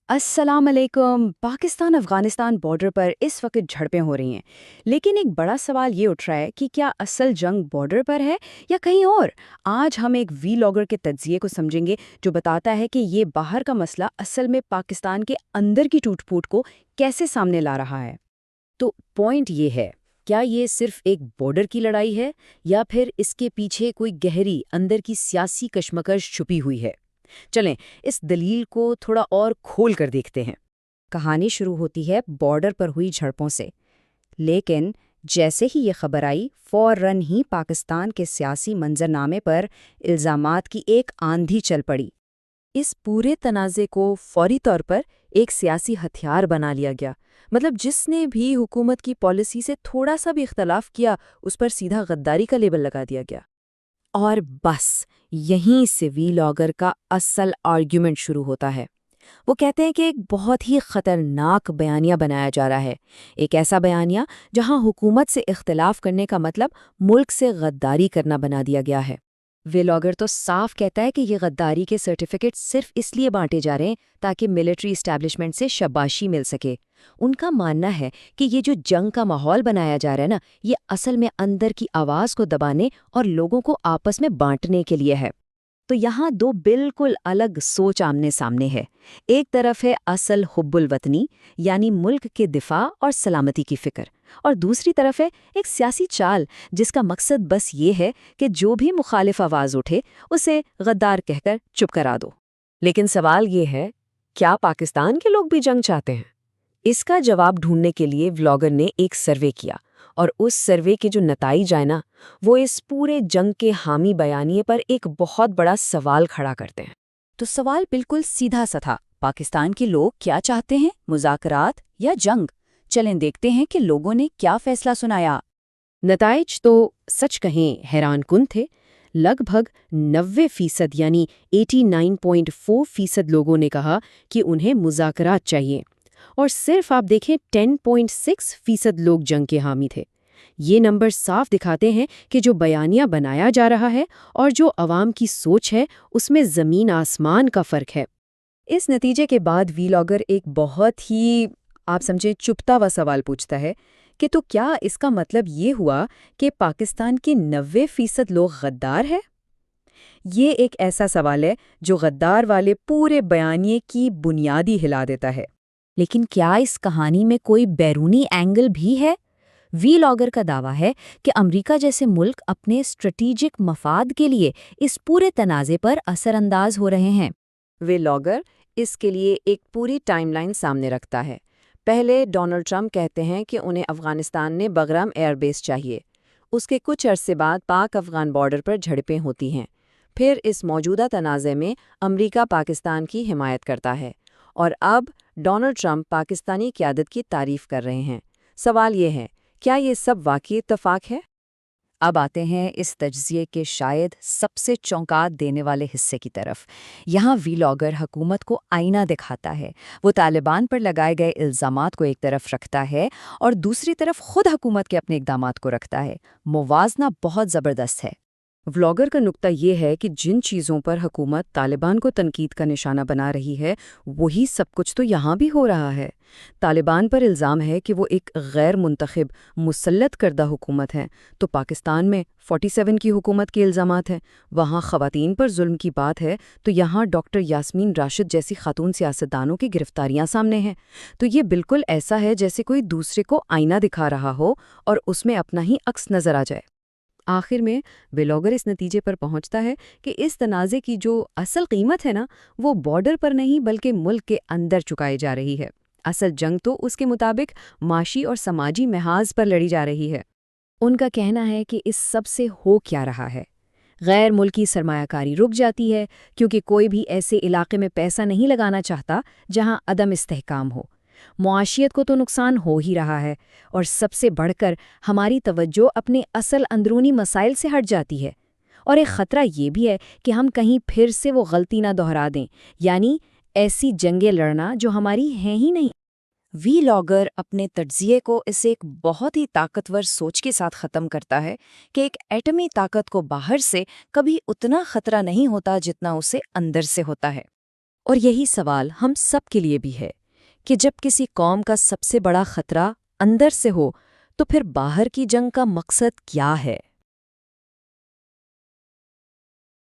السلام علیکم۔ پاکستان افغانستان بارڈر پر اس وقت جھڑپیں ہو رہی ہیں، لیکن ایک بڑا سوال یہ اٹھ رہا ہے کہ کیا اصل جنگ بارڈر پر ہے یا کہیں اور؟ آج ہم ایک وی لاگر کے تجزیے کو سمجھیں گے جو بتاتا ہے کہ یہ باہر کا مسئلہ اصل میں پاکستان کے اندر کی ٹوٹ پھوٹ کو کیسے سامنے لا رہا ہے۔ تو پوائنٹ یہ ہے، کیا یہ صرف ایک بارڈر کی لڑائی ہے یا پھر اس کے پیچھے کوئی گہری اندر کی سیاسی کشمکش چھپی ہوئی ہے؟ چلیں اس دلیل کو تھوڑا اور کھول کر دیکھتے ہیں۔ کہانی شروع ہوتی ہے بارڈر پر ہوئی جھڑپوں سے، لیکن جیسے ہی یہ خبر آئی فوراً ہی پاکستان کے سیاسی منظرنامے پر الزامات کی ایک آندھی چل پڑی۔ اس پورے تنازع کو فوری طور پر ایک سیاسی ہتھیار بنا لیا گیا، مطلب جس نے بھی حکومت کی پالیسی سے تھوڑا سا بھی اختلاف کیا اس پر سیدھا غداری کا لیبل لگا دیا گیا۔ اور بس یہیں سے وی لاگر کا اصل آرگیومنٹ شروع ہوتا ہے۔ وہ کہتے ہیں کہ ایک بہت ہی خطرناک بیانیہ بنایا جا رہا ہے، ایک ایسا بیانیہ جہاں حکومت سے اختلاف کرنے کا مطلب ملک سے غداری کرنا بنا دیا گیا ہے۔ وی لاگر تو صاف کہتا ہے کہ یہ غداری کے سرٹیفکیٹ صرف اس لیے بانٹے جا رہے ہیں تاکہ ملٹری اسٹیبلشمنٹ سے شاباشی مل سکے۔ ان کا ماننا ہے کہ یہ جو جنگ کا ماحول بنایا جا رہا ہے نا، یہ اصل میں اندر کی آواز کو دبانے اور لوگوں کو آپس میں بانٹنے کے لیے ہے۔ تو یہاں دو بالکل الگ سوچ آمنے سامنے ہے۔ ایک طرف ہے اصل حب الوطنی، یعنی ملک کے دفاع اور سلامتی کی فکر، اور دوسری طرف ہے ایک سیاسی چال جس کا مقصد بس یہ ہے کہ جو بھی مخالف آواز اٹھے اسے غدار کہہ کر چپ کرا دو۔ لیکن سوال یہ ہے، کیا پاکستان کے لوگ بھی جنگ چاہتے ہیں؟ اس کا جواب ڈھونڈنے کے لیے ولاگر نے ایک سروے کیا، اور اس سروے کے جو نتائج آئے نا، وہ اس پورے جنگ کے حامی بیانیے پر ایک بہت بڑا سوال کھڑا کرتے ہیں۔ تو سوال بالکل سیدھا سا تھا، پاکستان کے لوگ کیا چاہتے ہیں، مذاکرات یا جنگ؟ چلیں دیکھتے ہیں کہ لوگوں نے کیا فیصلہ سنایا۔ نتائج تو سچ کہیں حیران کن تھے۔ لگ بھگ 90% یعنی 89.4% لوگوں نے کہا کہ انہیں مذاکرات چاہیے، اور صرف آپ دیکھیں 10.6% لوگ جنگ کے حامی تھے۔ یہ نمبر صاف دکھاتے ہیں کہ جو بیانیہ بنایا جا رہا ہے اور جو عوام کی سوچ ہے اس میں زمین آسمان کا فرق ہے۔ اس نتیجے کے بعد وی لاگر ایک بہت ہی آپ سمجھیں چپتا ہوا سوال پوچھتا ہے کہ تو کیا اس کا مطلب یہ ہوا کہ پاکستان کے 90% لوگ غدار ہیں؟ یہ ایک ایسا سوال ہے جو غدار والے پورے بیانیے کی بنیادی ہلا دیتا ہے۔ لیکن کیا اس کہانی میں کوئی بیرونی اینگل بھی ہے؟ وی لاگر کا دعویٰ ہے کہ امریکہ جیسے ملک اپنے اسٹریٹجک مفاد کے لیے اس پورے تنازع پر اثر انداز ہو رہے ہیں۔ وی لاگر اس کے لیے ایک پوری ٹائم لائن سامنے رکھتا ہے۔ پہلے ڈونلڈ ٹرمپ کہتے ہیں کہ انہیں افغانستان نے بگرام ایئر بیس چاہیے۔ اس کے کچھ عرصے بعد پاک افغان بارڈر پر جھڑپیں ہوتی ہیں۔ پھر اس موجودہ تنازع میں امریکہ پاکستان کی حمایت کرتا ہے، اور اب ڈونلڈ ٹرمپ پاکستانی قیادت کی تعریف کر رہے ہیں۔ سوال یہ ہے، کیا یہ سب واقعی اتفاق ہے؟ اب آتے ہیں اس تجزیے کے شاید سب سے چونکا دینے والے حصے کی طرف۔ یہاں وی لاگر حکومت کو آئینہ دکھاتا ہے۔ وہ طالبان پر لگائے گئے الزامات کو ایک طرف رکھتا ہے اور دوسری طرف خود حکومت کے اپنے اقدامات کو رکھتا ہے۔ موازنہ بہت زبردست ہے۔ ولاگر کا نقطہ یہ ہے کہ جن چیزوں پر حکومت طالبان کو تنقید کا نشانہ بنا رہی ہے، وہی سب کچھ تو یہاں بھی ہو رہا ہے۔ طالبان پر الزام ہے کہ وہ ایک غیر منتخب مسلط کردہ حکومت ہے، تو پاکستان میں 47 کی حکومت کے الزامات ہیں۔ وہاں خواتین پر ظلم کی بات ہے تو یہاں ڈاکٹر یاسمین راشد جیسی خاتون سیاستدانوں کی گرفتاریاں سامنے ہیں۔ تو یہ بالکل ایسا ہے جیسے کوئی دوسرے کو آئینہ دکھا رہا ہو اور اس میں اپنا ہی عکس نظر آ جائے۔ آخر میں وی لاگر اس نتیجے پر پہنچتا ہے کہ اس تنازع کی جو اصل قیمت ہے نا، وہ بارڈر پر نہیں بلکہ ملک کے اندر چکائی جا رہی ہے۔ اصل جنگ تو اس کے مطابق معاشی اور سماجی محاذ پر لڑی جا رہی ہے۔ ان کا کہنا ہے کہ اس سب سے ہو کیا رہا ہے؟ غیر ملکی سرمایہ کاری رک جاتی ہے کیونکہ کوئی بھی ایسے علاقے میں پیسہ نہیں لگانا چاہتا جہاں عدم استحکام ہو۔ معاشیت کو تو نقصان ہو ہی رہا ہے، اور سب سے بڑھ کر ہماری توجہ اپنے اصل اندرونی مسائل سے ہٹ جاتی ہے۔ اور ایک خطرہ یہ بھی ہے کہ ہم کہیں پھر سے وہ غلطی نہ دہرا دیں، یعنی ایسی جنگیں لڑنا جو ہماری ہیں ہی نہیں۔ وی لاگر اپنے تجزیے کو اس ایک بہت ہی طاقتور سوچ کے ساتھ ختم کرتا ہے کہ ایک ایٹمی طاقت کو باہر سے کبھی اتنا خطرہ نہیں ہوتا جتنا اسے اندر سے ہوتا ہے۔ اور یہی سوال ہم سب کے لیے بھی ہے کہ جب کسی قوم کا سب سے بڑا خطرہ اندر سے ہو تو پھر باہر کی جنگ کا مقصد کیا ہے؟